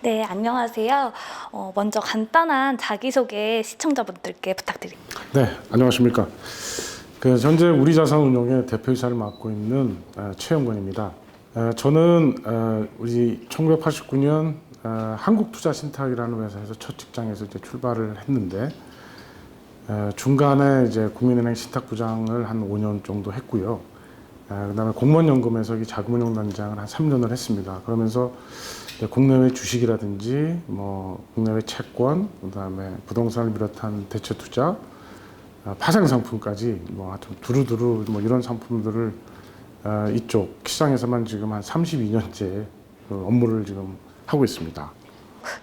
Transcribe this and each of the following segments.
네, 안녕하세요. 먼저 간단한 자기소개 시청자분들께 부탁드립니다. 네, 안녕하십니까. 현재 우리자산운용의 대표이사를 맡고 있는 최영권입니다. 저는 우리 1989년 한국투자신탁이라는 회사에서 첫 직장에서 이제 출발을 했는데 중간에 이제 국민은행 신탁부장을 한 5년 정도 했고요. 그다음에 공무원연금에서 이 자금운용단장을 한 3년을 했습니다. 그러면서 국내외 주식이라든지 뭐 국내외 채권, 그다음에 부동산을 비롯한 대체 투자, 파생 상품까지 뭐 하여튼 두루두루 뭐 이런 상품들을 이쪽 시장에서만 지금 한 32년째 업무를 지금 하고 있습니다.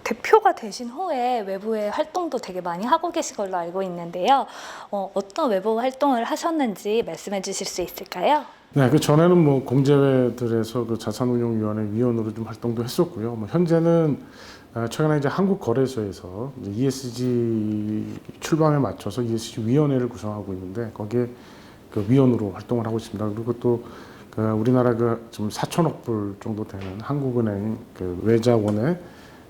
대표가 되신 후에 외부의 활동도 되게 많이 하고 계신 걸로 알고 있는데요. 어떤 외부 활동을 하셨는지 말씀해 주실 수 있을까요? 네, 그 전에는 뭐 공제회들에서 그 자산운용위원회 위원으로 좀 활동도 했었고요. 뭐 현재는 최근에 이제 한국거래소에서 이제 ESG 출범에 맞춰서 ESG 위원회를 구성하고 있는데 거기에 그 위원으로 활동을 하고 있습니다. 그리고 또 그 우리나라 그 지금 4천억 불 정도 되는 한국은행 그 외자원의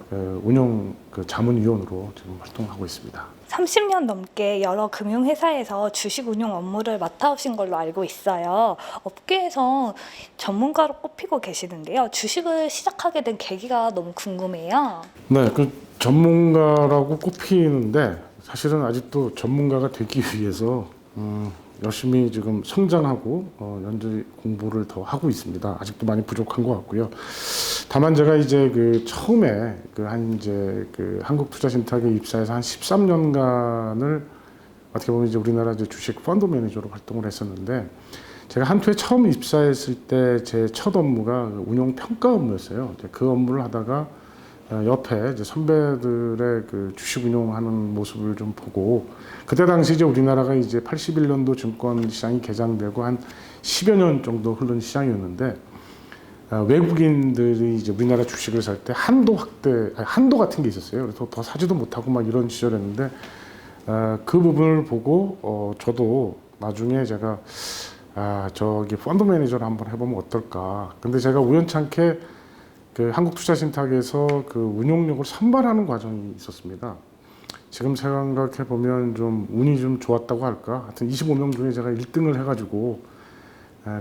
그 운용 그 자문위원으로 지금 활동하고 있습니다. 30년 넘게 여러 금융회사에서 주식 운용 업무를 맡아오신 걸로 알고 있어요. 업계에서 전문가로 꼽히고 계시는데요. 주식을 시작하게 된 계기가 너무 궁금해요. 네, 그 전문가라고 꼽히는데 사실은 아직도 전문가가 되기 위해서 열심히 지금 성장하고 현재 공부를 더 하고 있습니다. 아직도 많이 부족한 것 같고요. 다만 제가 이제 그 처음에 그 한국투자신탁에 입사해서 한 13년간을 어떻게 보면 이제 우리나라 이제 주식 펀드 매니저로 활동을 했었는데 제가 한투에 처음 입사했을 때 제 첫 업무가 운용 평가 업무였어요. 그 업무를 하다가 옆에 이제 선배들의 그 주식 운용하는 모습을 좀 보고 그때 당시 이제 우리나라가 이제 81년도 증권 시장이 개장되고 한 10여 년 정도 흐른 시장이었는데 외국인들이 이제 우리나라 주식을 살 때 한도 같은 게 있었어요. 그래서 더 사지도 못하고 막 이런 시절이었는데 그 부분을 보고 저도 나중에 제가 저기 펀드 매니저를 한번 해보면 어떨까. 근데 제가 우연찮게 그 한국투자신탁에서 그 운용력을 선발하는 과정이 있었습니다. 지금 생각해 보면 좀 운이 좀 좋았다고 할까. 하여튼 25명 중에 제가 1등을 해가지고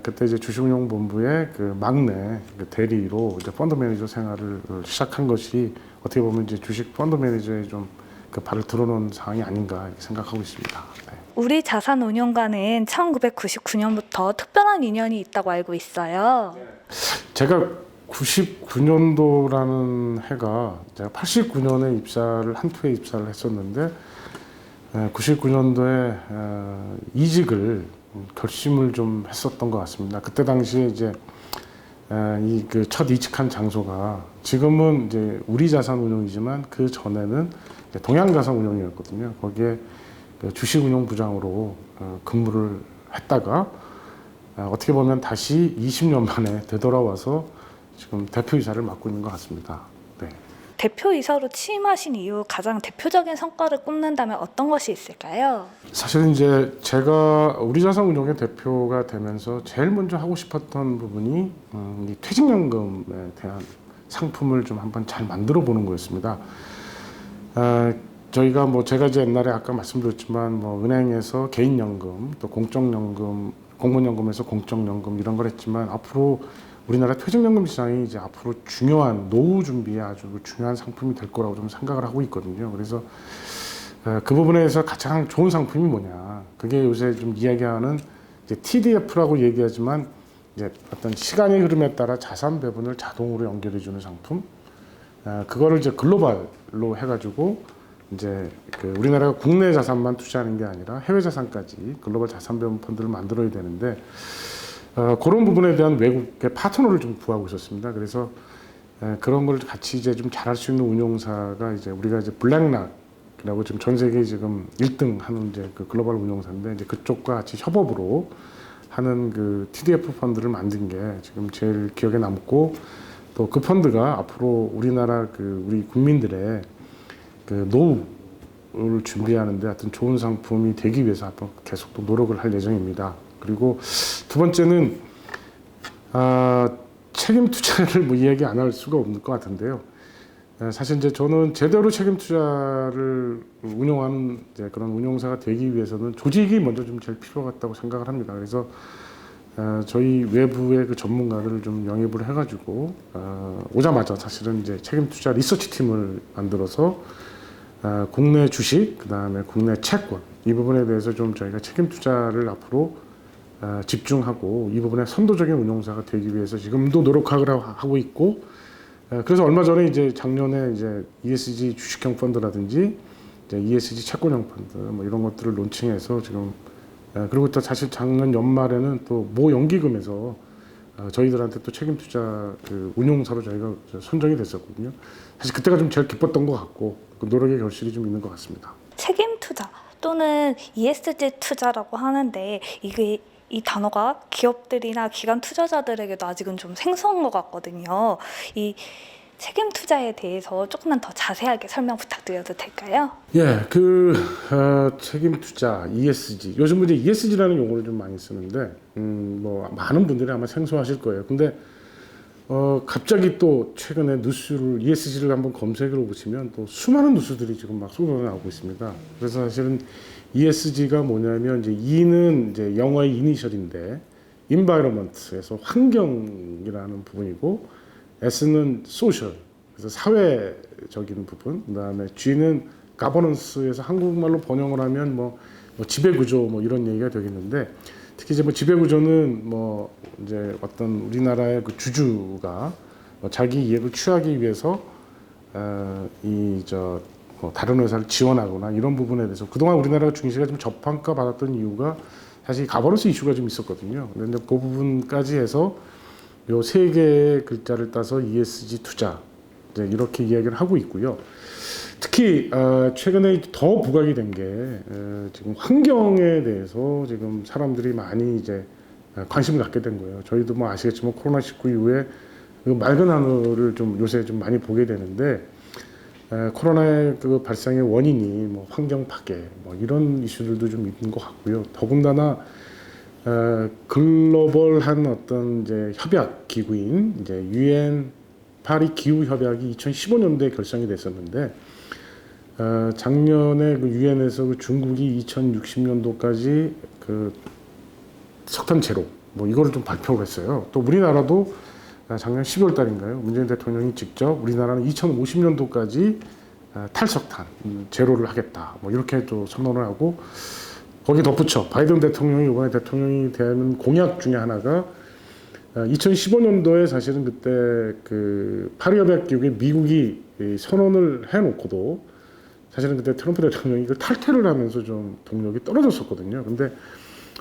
그때 이제 주식운용본부의 그 막내 대리로 이제 펀드 매니저 생활을 시작한 것이 어떻게 보면 이제 주식 펀드 매니저에 좀 그 발을 들어놓은 상황이 아닌가 이렇게 생각하고 있습니다. 네. 우리 자산운용과는 1999년부터 특별한 인연이 있다고 알고 있어요. 제가 99년도라는 해가 제가 89년에 한투에 입사를 했었는데 99년도에 이직을 결심을 좀 했었던 것 같습니다. 그때 당시에 이제 이 그 첫 이직한 장소가 지금은 이제 우리자산운용이지만 그 전에는 동양자산운용이었거든요. 거기에 그 주식운용부장으로 근무를 했다가 어떻게 보면 다시 20년 만에 되돌아와서 지금 대표이사를 맡고 있는 것 같습니다. 네. 대표이사로 취임하신 이후 가장 대표적인 성과를 꼽는다면 어떤 것이 있을까요? 사실 이제 제가 우리자산운용의 대표가 되면서 제일 먼저 하고 싶었던 부분이 이 퇴직연금에 대한 상품을 좀 한번 잘 만들어 보는 거였습니다. 저희가 뭐 제가 이제 옛날에 아까 말씀드렸지만 뭐 은행에서 개인연금 또 공적연금, 공무원연금에서 공적연금 이런 걸 했지만 앞으로 우리나라 퇴직연금 시장이 이제 앞으로 중요한 노후 준비에 아주 중요한 상품이 될 거라고 좀 생각을 하고 있거든요. 그래서 그 부분에서 가장 좋은 상품이 뭐냐? 그게 요새 좀 이야기하는 이제 TDF라고 얘기하지만 이제 어떤 시간의 흐름에 따라 자산 배분을 자동으로 연결해주는 상품. 그거를 이제 글로벌로 해가지고 이제 그 우리나라가 국내 자산만 투자하는 게 아니라 해외 자산까지 글로벌 자산 배분 펀드를 만들어야 되는데. 그런 부분에 대한 외국의 파트너를 좀 구하고 있었습니다. 그래서 그런 걸 같이 이제 좀 잘할 수 있는 운용사가 이제 우리가 이제 블랙락이라고 지금 전 세계 지금 1등 하는 이제 그 글로벌 운용사인데 이제 그쪽과 같이 협업으로 하는 그 TDF 펀드를 만든 게 지금 제일 기억에 남고 또 그 펀드가 앞으로 우리나라 그 우리 국민들의 그 노후를 준비하는데 하여튼 좋은 상품이 되기 위해서 한번 계속 또 노력을 할 예정입니다. 그리고 두 번째는 책임 투자를 뭐 이야기 안 할 수가 없는 것 같은데요. 사실 이제 저는 제대로 책임 투자를 운영하는 이제 그런 운용사가 되기 위해서는 조직이 먼저 좀 제일 필요 같다고 생각을 합니다. 그래서 저희 외부의 그 전문가들을 좀 영입을 해가지고 오자마자 사실은 이제 책임 투자 리서치 팀을 만들어서 국내 주식, 그다음에 국내 채권 이 부분에 대해서 좀 저희가 책임 투자를 앞으로 집중하고 이 부분에 선도적인 운용사가 되기 위해서 지금도 노력을 하고 있고, 그래서 얼마 전에 이제 작년에 이제 ESG 주식형 펀드라든지 이제 ESG 채권형 펀드 뭐 이런 것들을 론칭해서 지금, 그리고 또 사실 작년 연말에는 또 모 연기금에서 저희들한테 또 책임 투자 그 운용사로 저희가 선정이 됐었거든요. 사실 그때가 좀 제일 기뻤던 것 같고 그 노력의 결실이 좀 있는 것 같습니다. 책임 투자 또는 ESG 투자라고 하는데 이게 이 단어가 기업들이나 기관 투자자들에게도 아직은 좀 생소한 것 같거든요. 이 책임 투자에 대해서 조금만 더 자세하게 설명 부탁드려도 될까요? 예, 책임 투자 ESG 요즘 이제 ESG라는 용어를 좀 많이 쓰는데 뭐 많은 분들이 아마 생소하실 거예요. 근데 갑자기 또 최근에 뉴스를 ESG를 한번 검색을 해보시면 또 수많은 뉴스들이 지금 막 쏟아나오고 있습니다. 그래서 사실은 ESG가 뭐냐면 이제 E는 이제 영어의 이니셜인데 environment에서 환경이라는 부분이고, S는 social 그래서 사회적인 부분, 그다음에 G는 governance에서 한국말로 번역을 하면 뭐 지배구조 뭐 이런 얘기가 되겠는데, 특히 이제 뭐 지배구조는 뭐 이제 어떤 우리나라의 그 주주가 자기 이익을 취하기 위해서 뭐 다른 회사를 지원하거나 이런 부분에 대해서 그동안 우리나라가 중시가 좀 저평가 받았던 이유가 사실 가버넌스 이슈가 좀 있었거든요. 그런데 그 부분까지 해서 요 세 개의 글자를 따서 ESG 투자 이제 이렇게 이야기를 하고 있고요. 특히 최근에 더 부각이 된 게 지금 환경에 대해서 지금 사람들이 많이 이제 관심을 갖게 된 거예요. 저희도 뭐 아시겠지만 코로나19 이후에 그 맑은 하늘을 좀 요새 좀 많이 보게 되는데, 코로나의 그 발생의 원인이 뭐 환경 파괴 뭐 이런 이슈들도 좀 있는 것 같고요. 더군다나 글로벌한 어떤 이제 협약 기구인 이제 UN 파리 기후 협약이 2015년도에 결성이 됐었는데, 작년에 그 유엔에서 그 중국이 2060년도까지 그 석탄 제로 뭐 이거를 좀 발표를 했어요. 또 우리나라도 작년 12월 달인가요? 문재인 대통령이 직접 우리나라는 2050년도까지 탈석탄 제로를 하겠다 뭐 이렇게 또 선언을 하고, 거기 덧붙여 바이든 대통령이 이번에 대통령이 되는 공약 중에 하나가 2015년도에 사실은 그때 그 파리 협약 기구에 미국이 선언을 해놓고도 사실은 그때 트럼프 대통령이 이걸 탈퇴를 하면서 좀 동력이 떨어졌었거든요. 근데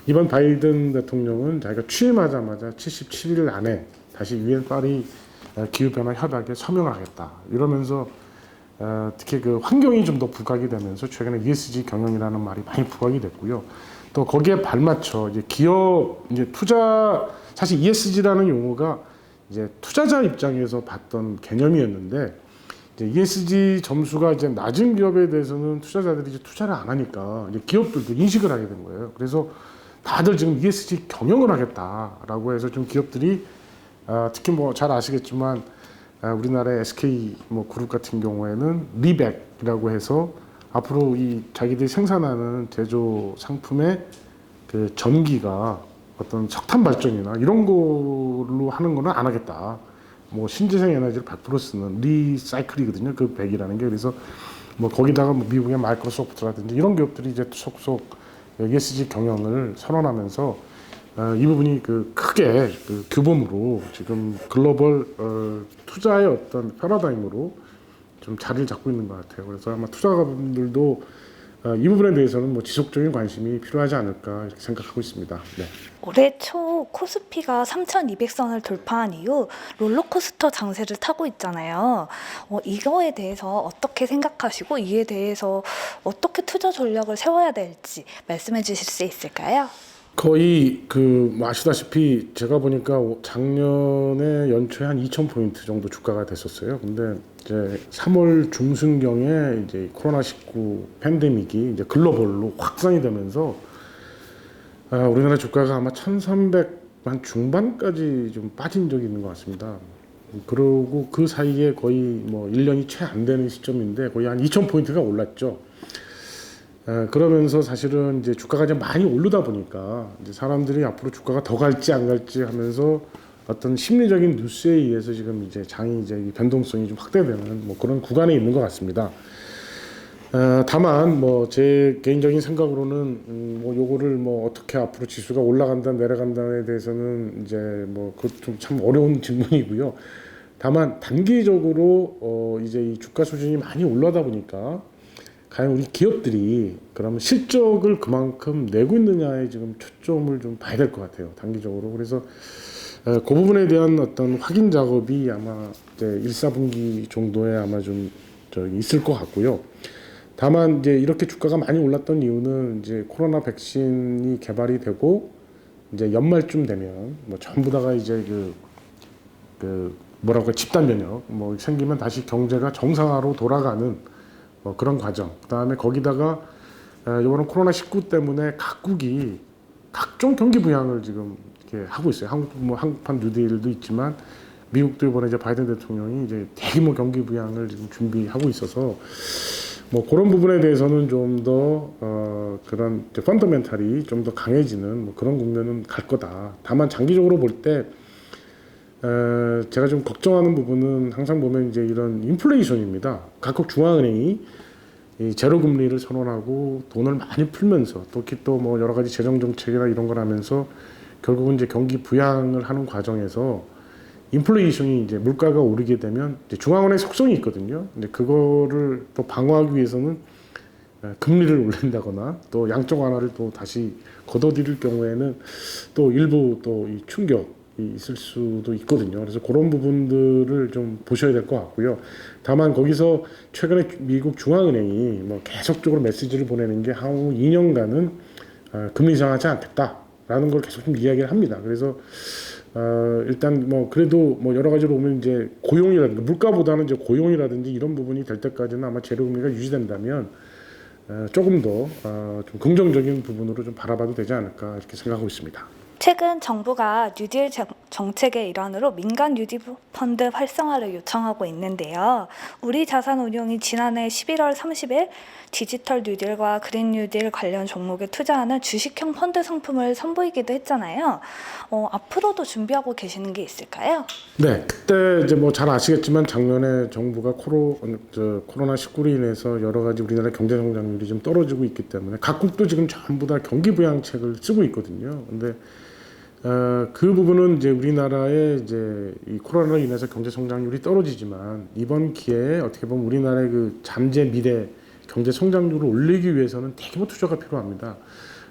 이번 바이든 대통령은 자기가 취임하자마자 77일 안에 다시 유엔 파리 기후변화 협약에 서명을 하겠다 이러면서 특히 그 환경이 좀 더 부각이 되면서 최근에 ESG 경영이라는 말이 많이 부각이 됐고요. 또 거기에 발맞춰 이제 기업 이제 투자, 사실 ESG라는 용어가 이제 투자자 입장에서 봤던 개념이었는데, 이제 ESG 점수가 이제 낮은 기업에 대해서는 투자자들이 이제 투자를 안 하니까 이제 기업들도 인식을 하게 된 거예요. 그래서 다들 지금 ESG 경영을 하겠다라고 해서 좀 기업들이 특히 뭐 잘 아시겠지만 우리나라의 SK 뭐 그룹 같은 경우에는 리백이라고 해서 앞으로 이 자기들이 생산하는 제조 상품의 그 전기가 어떤 석탄 발전이나 이런 걸로 하는 거는 안 하겠다. 뭐 신재생 에너지를 100% 쓰는 리사이클이거든요. 그 100이라는 게. 그래서 뭐 거기다가 뭐 미국의 마이크로소프트라든지 이런 기업들이 이제 속속 ESG 경영을 선언하면서 이 부분이 그 크게 그 규범으로 지금 글로벌 투자의 어떤 패러다임으로 좀 자리를 잡고 있는 것 같아요. 그래서 아마 투자가분들도 이 부분에 대해서는 뭐 지속적인 관심이 필요하지 않을까 이렇게 생각하고 있습니다. 네. 올해 초 코스피가 3,200선을 돌파한 이후 롤러코스터 장세를 타고 있잖아요. 이거에 대해서 어떻게 생각하시고 이에 대해서 어떻게 투자 전략을 세워야 될지 말씀해 주실 수 있을까요? 거의 뭐 아시다시피 제가 보니까 작년에 연초에 한 2,000포인트 정도 주가가 됐었어요. 근데 이제 3월 중순경에 이제 코로나19 팬데믹이 이제 글로벌로 확산이 되면서 우리나라 주가가 아마 1,300만 중반까지 좀 빠진 적이 있는 것 같습니다. 그러고 그 사이에 거의 뭐 1년이 채 안 되는 시점인데 거의 한 2,000포인트가 올랐죠. 그러면서 사실은 이제 주가가 이제 많이 오르다 보니까 이제 사람들이 앞으로 주가가 더 갈지 안 갈지 하면서 어떤 심리적인 뉴스에 의해서 지금 이제 장이 이제 변동성이 좀 확대되는 뭐 그런 구간에 있는 것 같습니다. 다만 뭐 제 개인적인 생각으로는 뭐 요거를 뭐 어떻게 앞으로 지수가 올라간다 내려간다에 대해서는 이제 뭐 그것 좀 참 어려운 질문이고요. 다만 단기적으로 이제 이 주가 수준이 많이 올라다 보니까 과연 우리 기업들이 그러면 실적을 그만큼 내고 있느냐에 지금 초점을 좀 봐야 될 것 같아요. 단기적으로. 그래서 그 부분에 대한 어떤 확인 작업이 아마 이제 1, 4분기 정도에 아마 좀 저기 있을 것 같고요. 다만 이제 이렇게 주가가 많이 올랐던 이유는 이제 코로나 백신이 개발이 되고 이제 연말쯤 되면 뭐 전부 다가 이제 그 뭐라고 집단 면역 뭐 생기면 다시 경제가 정상화로 돌아가는 뭐 그런 과정. 그다음에 거기다가 이번은 코로나19 때문에 각국이 각종 경기 부양을 지금 이렇게 하고 있어요. 한국 뭐 한국판 뉴딜도 있지만 미국도 이번에 이제 바이든 대통령이 이제 대규모 경기 부양을 지금 준비하고 있어서 뭐 그런 부분에 대해서는 좀 더 그런 펀더멘탈이 좀 더 강해지는 뭐 그런 국면은 갈 거다. 다만 장기적으로 볼 때 제가 좀 걱정하는 부분은 항상 보면 이제 이런 인플레이션입니다. 각국 중앙은행이 이 제로 금리를 선언하고 돈을 많이 풀면서 특히 또 뭐 여러 가지 재정 정책이나 이런 걸 하면서 결국은 이제 경기 부양을 하는 과정에서 인플레이션이 이제 물가가 오르게 되면 이제 중앙은행 속성이 있거든요. 근데 그거를 또 방어하기 위해서는 금리를 올린다거나 또 양적 완화를 또 다시 걷어들일 경우에는 또 일부 또 이 충격이 있을 수도 있거든요. 그래서 그런 부분들을 좀 보셔야 될 것 같고요. 다만 거기서 최근에 미국 중앙은행이 뭐 계속적으로 메시지를 보내는 게 향후 2년간은 금리 인상하지 않겠다라는 걸 계속 좀 이야기를 합니다. 그래서 일단 뭐 그래도 뭐 여러 가지로 보면 이제 고용이라든가 물가보다는 이제 고용이라든지 이런 부분이 될 때까지는 아마 제로금리가 유지된다면 조금 더 좀 긍정적인 부분으로 좀 바라봐도 되지 않을까 이렇게 생각하고 있습니다. 최근 정부가 뉴딜 정책의 일환으로 민간 뉴딜 펀드 활성화를 요청하고 있는데요. 우리자산운용이 지난해 11월 30일 디지털 뉴딜과 그린 뉴딜 관련 종목에 투자하는 주식형 펀드 상품을 선보이기도 했잖아요. 앞으로도 준비하고 계시는 게 있을까요? 네, 그때 이제 뭐 잘 아시겠지만 작년에 정부가 코로나19로 인해서 여러 가지 우리나라 경제 성장률이 좀 떨어지고 있기 때문에 각국도 지금 전부 다 경기 부양책을 쓰고 있거든요. 근데 그 부분은 이제 우리나라의 이제 이 코로나로 인해서 경제 성장률이 떨어지지만 이번 기회에 어떻게 보면 우리나라의 그 잠재 미래 경제 성장률을 올리기 위해서는 대규모 투자가 필요합니다.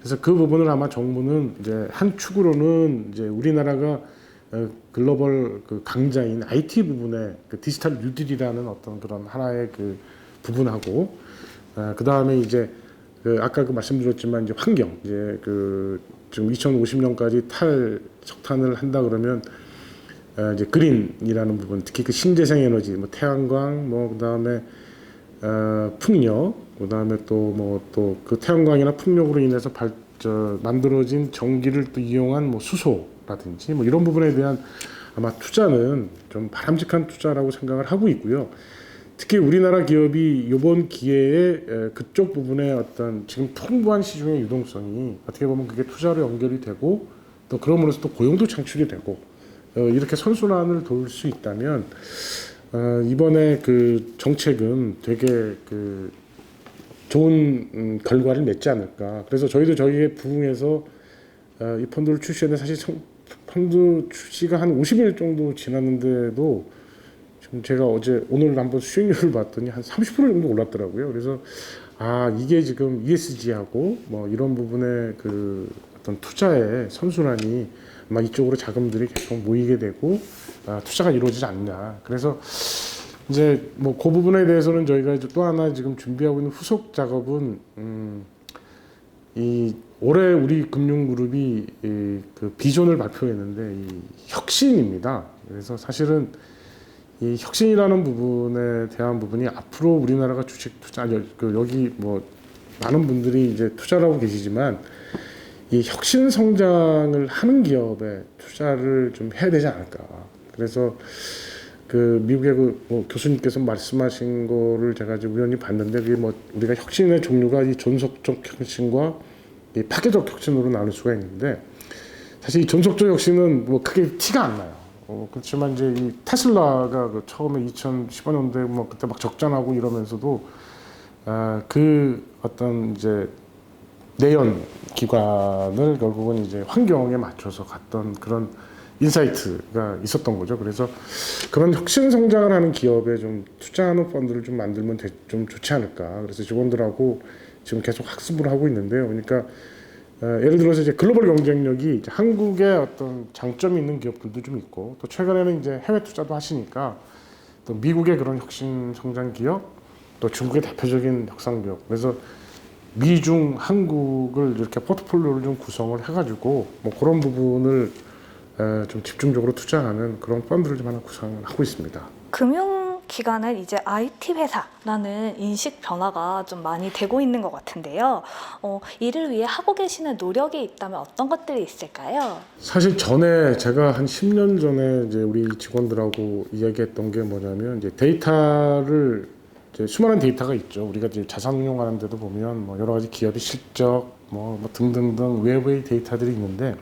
그래서 그 부분을 아마 정부는 이제 한 축으로는 이제 우리나라가 글로벌 그 강자인 IT 부분에 그 디지털 뉴딜이라는 어떤 그런 하나의 그 부분하고 그 다음에 이제 그 아까 그 말씀드렸지만 이제 환경 이제 그 지금 2050년까지 석탄을 한다 그러면 이제 그린이라는 부분 특히 그 신재생 에너지 뭐 태양광 뭐 그다음에 풍력 그다음에 또 뭐 또 그 태양광이나 풍력으로 인해서 만들어진 전기를 또 이용한 뭐 수소라든지 뭐 이런 부분에 대한 아마 투자는 좀 바람직한 투자라고 생각을 하고 있고요. 특히 우리나라 기업이 이번 기회에 그쪽 부분에 어떤 지금 풍부한 시중의 유동성이 어떻게 보면 그게 투자로 연결이 되고 또 그러면서 또 고용도 창출이 되고 이렇게 선순환을 돌 수 있다면 이번에 그 정책은 되게 그 좋은 결과를 맺지 않을까. 그래서 저희도 저희에 부응해서 이 펀드를 출시했는데 사실 펀드 출시가 한 50일 정도 지났는데도 지금 제가 오늘 한번 수익률을 봤더니 한 30% 정도 올랐더라고요. 그래서 이게 지금 ESG하고 뭐 이런 부분의 그 어떤 투자의 선순환이 아마 이쪽으로 자금들이 계속 모이게 되고 투자가 이루어지지 않냐. 그래서 이제 뭐 그 부분에 대해서는 저희가 이제 또 하나 지금 준비하고 있는 후속 작업은 이 올해 우리 금융그룹이 그 비전을 발표했는데 이 혁신입니다. 그래서 사실은 이 혁신이라는 부분에 대한 부분이 앞으로 우리나라가 주식 투자 여기 뭐 많은 분들이 이제 투자를 하고 계시지만 이 혁신 성장을 하는 기업에 투자를 좀 해야 되지 않을까. 그래서 그 미국의 뭐 교수님께서 말씀하신 거를 제가 지금 우연히 봤는데 그게 뭐 우리가 혁신의 종류가 이 존속적 혁신과 이 파괴적 혁신으로 나눌 수가 있는데 사실 이 존속적 혁신은 뭐 크게 티가 안 나요. 그렇지만 이제 이 테슬라가 그 처음에 2015년도에 뭐 그때 막 적자나고 이러면서도 그 어떤 이제 내연 기관을 결국은 이제 환경에 맞춰서 갔던 그런 인사이트가 있었던 거죠. 그래서 그런 혁신 성장을 하는 기업에 좀 투자하는 펀드를 좀 만들면 좀 좋지 않을까. 그래서 직원들하고 지금 계속 학습을 하고 있는데요. 그러니까 예를 들어서 이제 글로벌 경쟁력이 이제 한국의 어떤 장점이 있는 기업들도 좀 있고 또 최근에는 이제 해외 투자도 하시니까 또 미국의 그런 혁신 성장 기업 또 중국의 대표적인 혁상 기업 그래서 미중 한국을 이렇게 포트폴리오를 좀 구성을 해가지고 뭐 그런 부분을 좀 집중적으로 투자하는 그런 펀드를 좀 하나 구성을 하고 있습니다. 금융기관은 이제 IT 회사라는 인식 변화가 좀 많이 되고 있는 것 같은데요. 이를 위해 하고 계시는 노력이 있다면 어떤 것들이 있을까요? 사실 전에 제가 한 10년 전에 이제 우리 직원들하고 이야기했던 게 뭐냐면 이제 데이터를 이제 수많은 데이터가 있죠. 우리가 이제 자산 운용하는 데도 보면 뭐 여러 가지 기업의 실적 뭐 등등등 외부의 데이터들이 있는데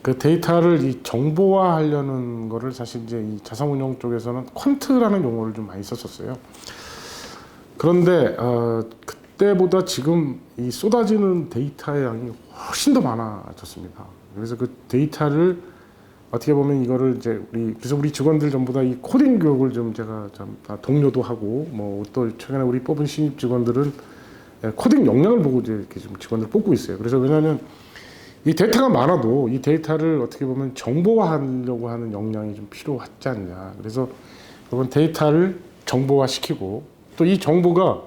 그 데이터를 이 정보화하려는 거를 사실 이제 이 자산운용 쪽에서는 퀀트라는 용어를 좀 많이 썼었어요. 그런데 그때보다 지금 이 쏟아지는 데이터의 양이 훨씬 더 많아졌습니다. 그래서 그 데이터를 어떻게 보면 이거를 이제 그래서 우리 직원들 전부 다 이 코딩 교육을 좀 제가 좀 동료도 하고 뭐 또 최근에 우리 뽑은 신입 직원들은 코딩 역량을 보고 이제 이렇게 좀 직원들 뽑고 있어요. 그래서 왜냐하면 이 데이터가 많아도 이 데이터를 어떻게 보면 정보화하려고 하는 역량이 좀 필요하지 않냐. 그래서 그런 데이터를 정보화시키고 또 이 정보가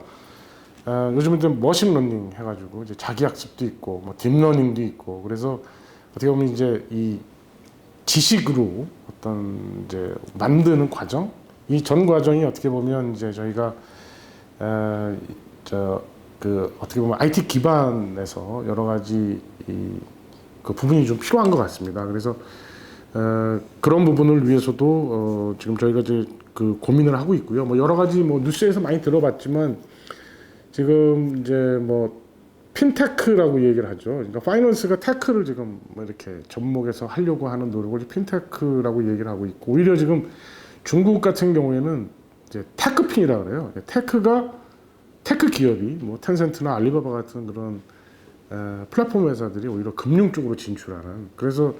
요즘은 좀 머신러닝 해가지고 이제 자기학습도 있고 뭐 딥러닝도 있고 그래서 어떻게 보면 이제 이 지식으로 어떤 이제 만드는 과정 이 전 과정이 어떻게 보면 이제 저희가 어떻게 보면 IT 기반에서 여러 가지 그 부분이 좀 필요한 것 같습니다. 그래서 그런 부분을 위해서도 지금 저희가 이제 그 고민을 하고 있고요. 뭐 여러 가지 뭐 뉴스에서 많이 들어봤지만 지금 이제 뭐 핀테크라고 얘기를 하죠. 그러니까 파이낸스가 테크를 지금 뭐 이렇게 접목해서 하려고 하는 노력을 핀테크라고 얘기를 하고 있고 오히려 지금 중국 같은 경우에는 이제 테크핀이라고 그래요. 테크 기업이 뭐 텐센트나 알리바바 같은 그런 플랫폼 회사들이 오히려 금융 쪽으로 진출하는 그래서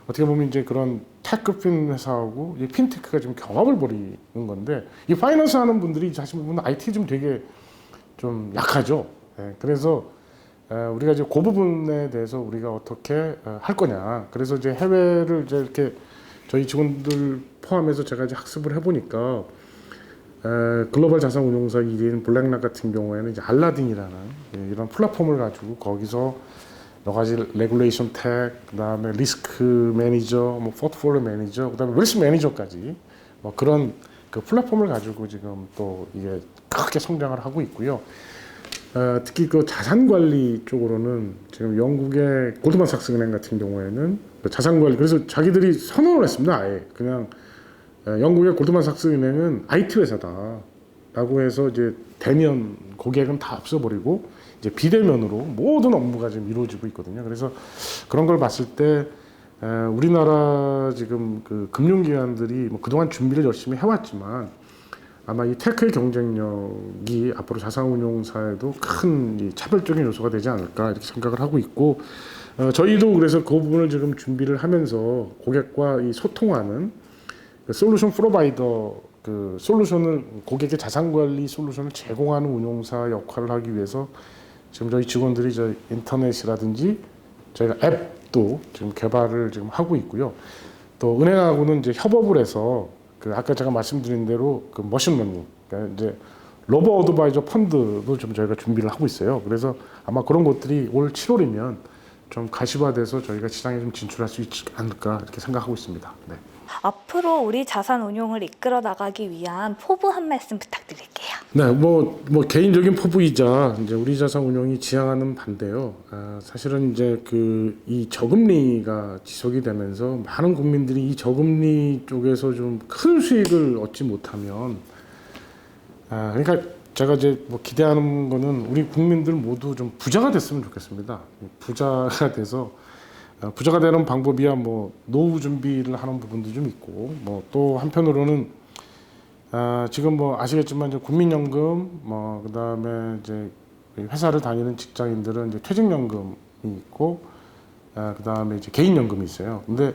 어떻게 보면 이제 그런 테크핀 회사하고 이 핀테크가 지금 경합을 벌이는 건데 이 파이낸스 하는 분들이 사실 보면 IT 좀 되게 좀 약하죠. 그래서 우리가 이제 그 부분에 대해서 우리가 어떻게 할 거냐. 그래서 이제 해외를 이제 이렇게 저희 직원들 포함해서 제가 이제 학습을 해보니까 글로벌 자산 운용사 1인 블랙락 같은 경우에는 이제 알라딘이라는 이런 플랫폼을 가지고 거기서 여러 가지 레귤레이션 텍, 그다음에 리스크 매니저, 뭐 포트폴리오 매니저, 그다음에 리스크 매니저까지 뭐 그런 그 플랫폼을 가지고 지금 또 이게 크게 성장을 하고 있고요. 특히 그 자산 관리 쪽으로는 지금 영국의 골드만삭스 은행 같은 경우에는 그 자산 관리 그래서 자기들이 선언을 했습니다. 아예 그냥 영국의 골드만삭스 은행은 IT 회사다라고 해서 이제 대면 고객은 다 없어버리고 이제 비대면으로 모든 업무가 지금 이루어지고 있거든요. 그래서 그런 걸 봤을 때 우리나라 지금 그 금융기관들이 뭐 그동안 준비를 열심히 해왔지만 아마 이 테크의 경쟁력이 앞으로 자산운용사에도 큰 이 차별적인 요소가 되지 않을까 이렇게 생각을 하고 있고 저희도 그래서 그 부분을 지금 준비를 하면서 고객과 이 소통하는 그 솔루션 프로바이더 그 솔루션을 고객의 자산관리 솔루션을 제공하는 운용사 역할을 하기 위해서 지금 저희 직원들이 저 인터넷이라든지 저희가 앱도 지금 개발을 지금 하고 있고요. 또 은행하고는 이제 협업을 해서 그 아까 제가 말씀드린 대로 그 머신러닝, 그러니까 이제 로보 어드바이저 펀드도 좀 저희가 준비를 하고 있어요. 그래서 아마 그런 것들이 올 7월이면 좀 가시화돼서 저희가 시장에 좀 진출할 수 있지 않을까 이렇게 생각하고 있습니다. 네. 앞으로 우리 자산 운용을 이끌어 나가기 위한 포부 한 말씀 부탁드릴게요. 네, 뭐 개인적인 포부이자 이제 우리 자산 운용이 지향하는 반대요. 사실은 이제 이 저금리가 지속이 되면서 많은 국민들이 이 저금리 쪽에서 좀 큰 수익을 얻지 못하면, 그러니까 제가 이제 기대하는 거는 우리 국민들 모두 좀 부자가 됐으면 좋겠습니다. 부자가 돼서 부자가 되는 방법이야 노후 준비를 하는 부분도 좀 있고, 또 한편으로는 지금 아시겠지만 이제 국민연금 그다음에 이제 회사를 다니는 직장인들은 이제 퇴직연금이 있고, 그다음에 이제 개인연금이 있어요. 근데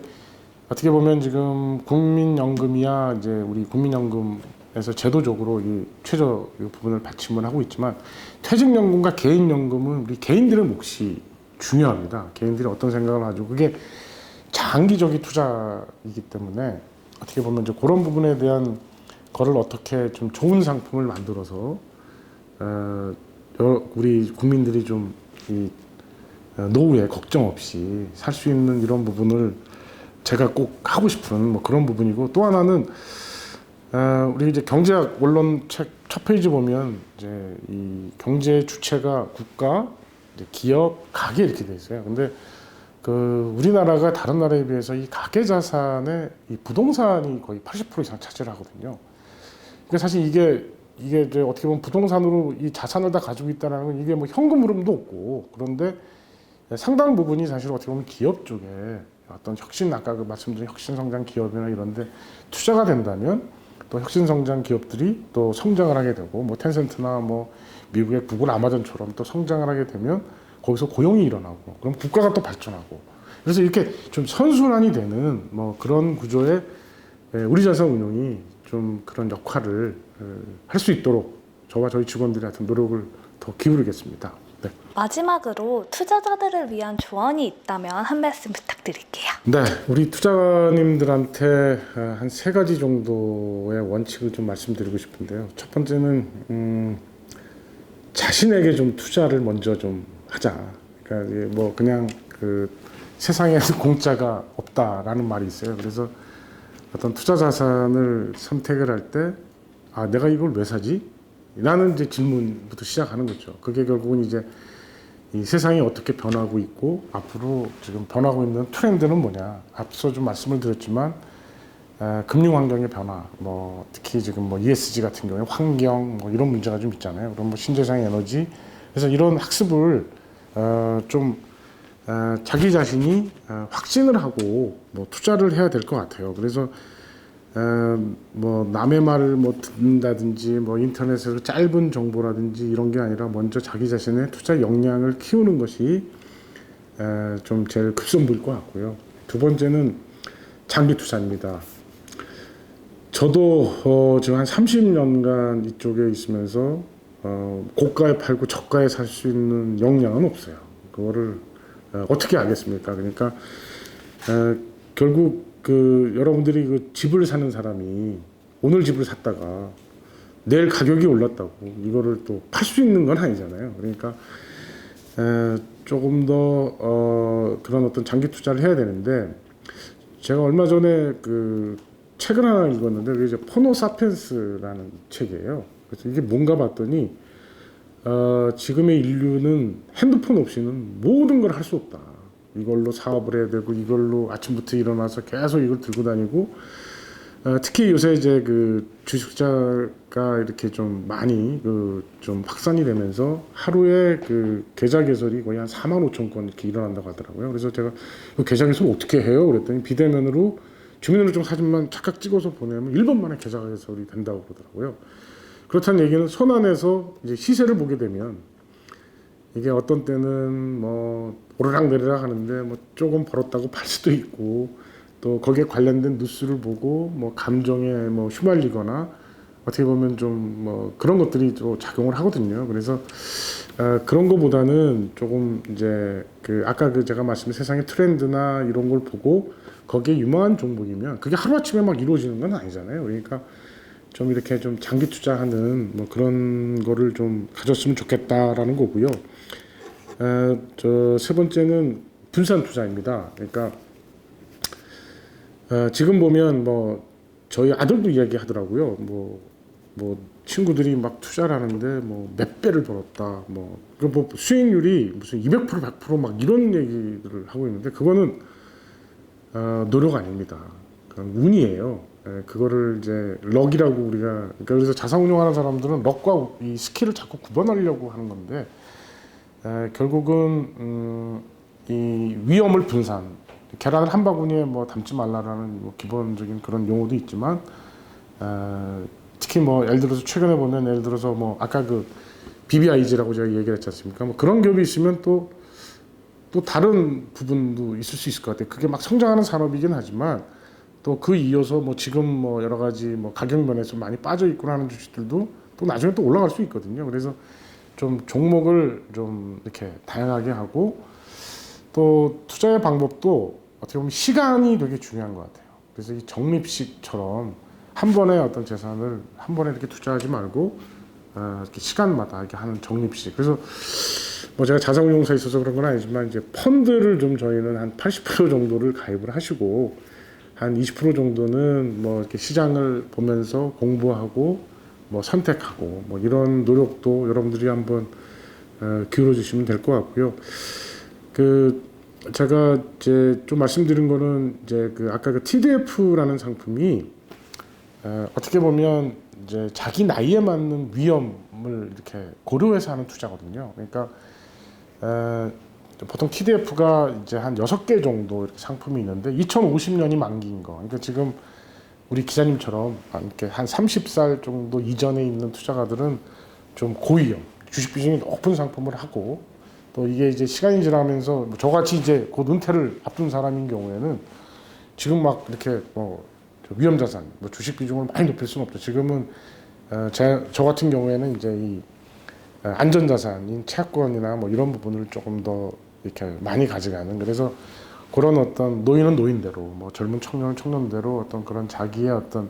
어떻게 보면 지금 국민연금이야 이제 우리 국민연금에서 제도적으로 이 최저 부분을 받침을 하고 있지만, 퇴직연금과 개인연금은 우리 개인들의 몫이 중요합니다. 개인들이 어떤 생각을 가지고 그게 장기적인 투자이기 때문에 어떻게 보면 이제 그런 부분에 대한 거를 어떻게 좀 좋은 상품을 만들어서 우리 국민들이 좀 이 노후에 걱정 없이 살 수 있는 이런 부분을 제가 꼭 하고 싶은 그런 부분이고, 또 하나는 우리 이제 경제학 원론 책 첫 페이지 보면 이제 이 경제 주체가 국가, 이제 기업, 가계 이렇게 돼 있어요. 근데 우리나라가 다른 나라에 비해서 이 가계 자산의 이 부동산이 거의 80% 이상 차지를 하거든요. 그러니까 사실 이게 이제 어떻게 보면 부동산으로 이 자산을 다 가지고 있다는 건 이게 현금 흐름도 없고, 그런데 상당 부분이 사실 어떻게 보면 기업 쪽에 어떤 아까 말씀드린 혁신성장 기업이나 이런데 투자가 된다면 또 혁신성장 기업들이 또 성장을 하게 되고, 텐센트나 미국의 구글, 아마존처럼 또 성장을 하게 되면 거기서 고용이 일어나고, 그럼 국가가 또 발전하고, 그래서 이렇게 좀 선순환이 되는 그런 구조의 우리 자산 운용이 좀 그런 역할을 할 수 있도록 저와 저희 직원들이 하여튼 노력을 더 기울이겠습니다. 네. 마지막으로 투자자들을 위한 조언이 있다면 한 말씀 부탁드릴게요. 네, 우리 투자님들한테 한 3가지 정도의 원칙을 좀 말씀드리고 싶은데요. 첫 번째는 자신에게 좀 투자를 먼저 좀 하자. 그러니까 그냥 세상에는 공짜가 없다라는 말이 있어요. 그래서 어떤 투자 자산을 선택을 할 때 내가 이걸 왜 사지? 라는 이제 질문부터 시작하는 거죠. 그게 결국은 이제 이 세상이 어떻게 변하고 있고 앞으로 지금 변하고 있는 트렌드는 뭐냐. 앞서 좀 말씀을 드렸지만 금융 환경의 변화, 특히 지금 ESG 같은 경우에 환경 이런 문제가 좀 있잖아요. 그럼 신재생 에너지, 그래서 이런 학습을 좀 자기 자신이 확신을 하고 투자를 해야 될 것 같아요. 그래서 남의 말을 듣는다든지 인터넷에서 짧은 정보라든지 이런 게 아니라 먼저 자기 자신의 투자 역량을 키우는 것이 좀 제일 급선무일 것 같고요. 두 번째는 장기 투자입니다. 저도 지금 한 30년간 이쪽에 있으면서 고가에 팔고 저가에 살 수 있는 역량은 없어요. 그거를 어떻게 알겠습니까? 그러니까 결국 여러분들이 집을 사는 사람이 오늘 집을 샀다가 내일 가격이 올랐다고 이거를 또 팔 수 있는 건 아니잖아요. 그러니까 조금 더 그런 어떤 장기 투자를 해야 되는데, 제가 얼마 전에 책을 하나 읽었는데 그게 이제 포노 사피엔스라는 책이에요. 그래서 이게 뭔가 봤더니 지금의 인류는 핸드폰 없이는 모든 걸 할 수 없다. 이걸로 사업을 해야 되고, 이걸로 아침부터 일어나서 계속 이걸 들고 다니고, 특히 요새 이제 주식 투자가 이렇게 좀 많이 좀 확산이 되면서 하루에 계좌 개설이 거의 한 45,000건 이렇게 일어난다고 하더라고요. 그래서 제가 계좌 개설 어떻게 해요? 그랬더니 비대면으로 주민등록증 사진만 착각 찍어서 보내면 1분 만에 계좌 개설이 된다고 그러더라고요. 그렇다는 얘기는 손 안에서 이제 시세를 보게 되면 이게 어떤 때는 오르락내리락 하는데 조금 벌었다고 팔 수도 있고, 또 거기에 관련된 뉴스를 보고 감정에 휘말리거나 어떻게 보면 좀 그런 것들이 또 작용을 하거든요. 그래서 그런 거보다는 조금 이제 아까 제가 말씀드린 세상의 트렌드나 이런 걸 보고 거기에 유망한 종목이면 그게 하루아침에 막 이루어지는 건 아니잖아요. 그러니까 좀 이렇게 좀 장기 투자하는 그런 거를 좀 가졌으면 좋겠다라는 거고요. 저 세 번째는 분산 투자입니다. 그러니까 지금 보면 뭐 저희 아들도 이야기하더라고요. 뭐 친구들이 막 투자를 하는데 뭐 몇 배를 벌었다. 뭐 수익률이 무슨 200% 100%막 이런 얘기들을 하고 있는데 그거는 노력 아닙니다. 그건 운이에요. 그거를 이제 럭이라고 우리가 그러니까 그래서 자산운용하는 사람들은 럭과 이 스킬을 자꾸 구분하려고 하는 건데 결국은 이 위험을 분산 계란을 한 바구니에 뭐 담지 말라라는 뭐 기본적인 그런 용어도 있지만 특히 뭐 예를 들어서 최근에 보면 예를 들어서 뭐 아까 그 BBIG라고 제가 얘기를 했지 않습니까? 뭐 그런 기업이 있으면 또 다른 부분도 있을 수 있을 것 같아요. 그게 막 성장하는 산업이긴 하지만 또 그 이어서 뭐 지금 뭐 여러 가지 뭐 가격 면에서 많이 빠져 있고 하는 주식들도 또 나중에 또 올라갈 수 있거든요. 그래서 좀 종목을 좀 이렇게 다양하게 하고 또 투자의 방법도 어떻게 보면 시간이 되게 중요한 것 같아요. 그래서 이 적립식처럼 한 번에 어떤 재산을 한 번에 이렇게 투자하지 말고 이렇게 시간마다 이렇게 하는 적립식. 그래서 뭐 제가 자산운용사에 있어서 그런 건 아니지만 이제 펀드를 좀 저희는 한 80% 정도를 가입을 하시고 한 20% 정도는 뭐 이렇게 시장을 보면서 공부하고 뭐 선택하고 뭐 이런 노력도 여러분들이 한번 기울여 주시면 될 것 같고요. 그 제가 이제 좀 말씀드린 거는 이제 그 아까 그 TDF라는 상품이 어떻게 보면 이제 자기 나이에 맞는 위험을 이렇게 고려해서 하는 투자거든요. 그러니까 보통 TDF가 이제 한 6개 정도 이렇게 상품이 있는데 2050년이 만기인 거. 그러니까 지금 우리 기자님처럼 이렇게 한 30살 정도 이전에 있는 투자가들은 좀 고위험, 주식 비중이 높은 상품을 하고 또 이게 이제 시간이 지나면서 저같이 이제 곧 은퇴를 앞둔 사람인 경우에는 지금 막 이렇게 뭐 위험 자산, 뭐 주식 비중을 많이 높일 수는 없죠. 지금은 저 같은 경우에는 이제 이 안전 자산인 채권이나 뭐 이런 부분을 조금 더 이렇게 많이 가져가는 그래서 그런 어떤 노인은 노인대로 뭐 젊은 청년은 청년대로 어떤 그런 자기의 어떤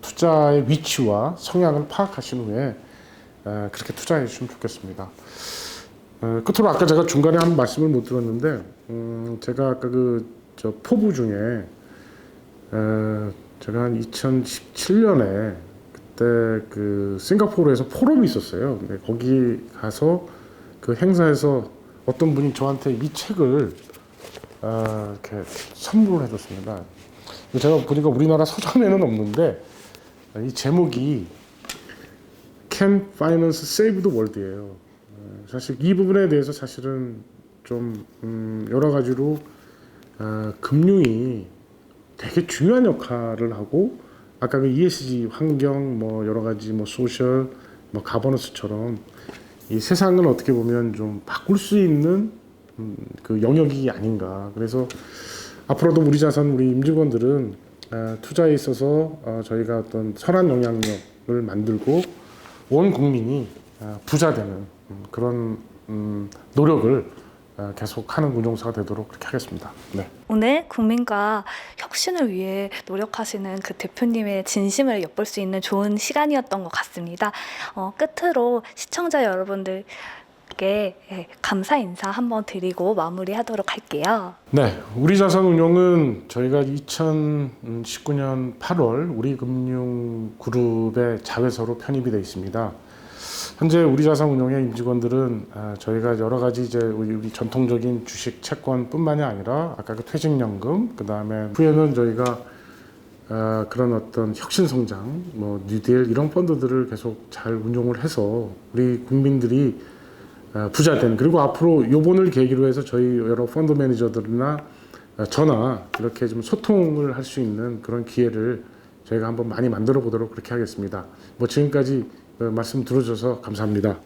투자의 위치와 성향을 파악하신 후에 그렇게 투자해 주시면 좋겠습니다. 끝으로 아까 제가 중간에 한 말씀을 못 들었는데 제가 아까 저 포부 중에 제가 한 2017년에 그때 그 싱가포르에서 포럼이 있었어요. 근데 거기 가서 그 행사에서 어떤 분이 저한테 이 책을 이렇게 선물을 해줬습니다. 제가 보니까 우리나라 서점에는 없는데 이 제목이 Can Finance Save the World이에요. 사실 이 부분에 대해서 사실은 좀 여러 가지로 금융이 되게 중요한 역할을 하고 아까 그 ESG 환경 뭐 여러 가지 뭐 소셜 뭐 가버넌스처럼 이 세상을 어떻게 보면 좀 바꿀 수 있는 그 영역이 아닌가. 그래서 앞으로도 우리 자산 우리 임직원들은 투자에 있어서 저희가 어떤 선한 영향력을 만들고 온 국민이 부자 되는 그런 노력을 계속하는 운용사가 되도록 그렇게 하겠습니다. 네. 오늘 국민과 혁신을 위해 노력하시는 그 대표님의 진심을 엿볼 수 있는 좋은 시간이었던 것 같습니다. 끝으로 시청자 여러분들께 감사 인사 한번 드리고 마무리하도록 할게요. 네, 우리자산운용은 저희가 2019년 8월 우리금융그룹의 자회사로 편입이 되어 있습니다. 현재 우리자산운용의 임직원들은 저희가 여러 가지 이제 우리 전통적인 주식 채권뿐만이 아니라 아까 그 퇴직연금, 그 다음에 후에는 저희가 그런 어떤 혁신성장, 뭐 뉴딜 이런 펀드들을 계속 잘 운용을 해서 우리 국민들이 부자된 그리고 앞으로 요번을 계기로 해서 저희 여러 펀드 매니저들이나 저나 이렇게 좀 소통을 할 수 있는 그런 기회를 저희가 한번 많이 만들어 보도록 그렇게 하겠습니다. 뭐 지금까지 말씀 들어주셔서 감사합니다.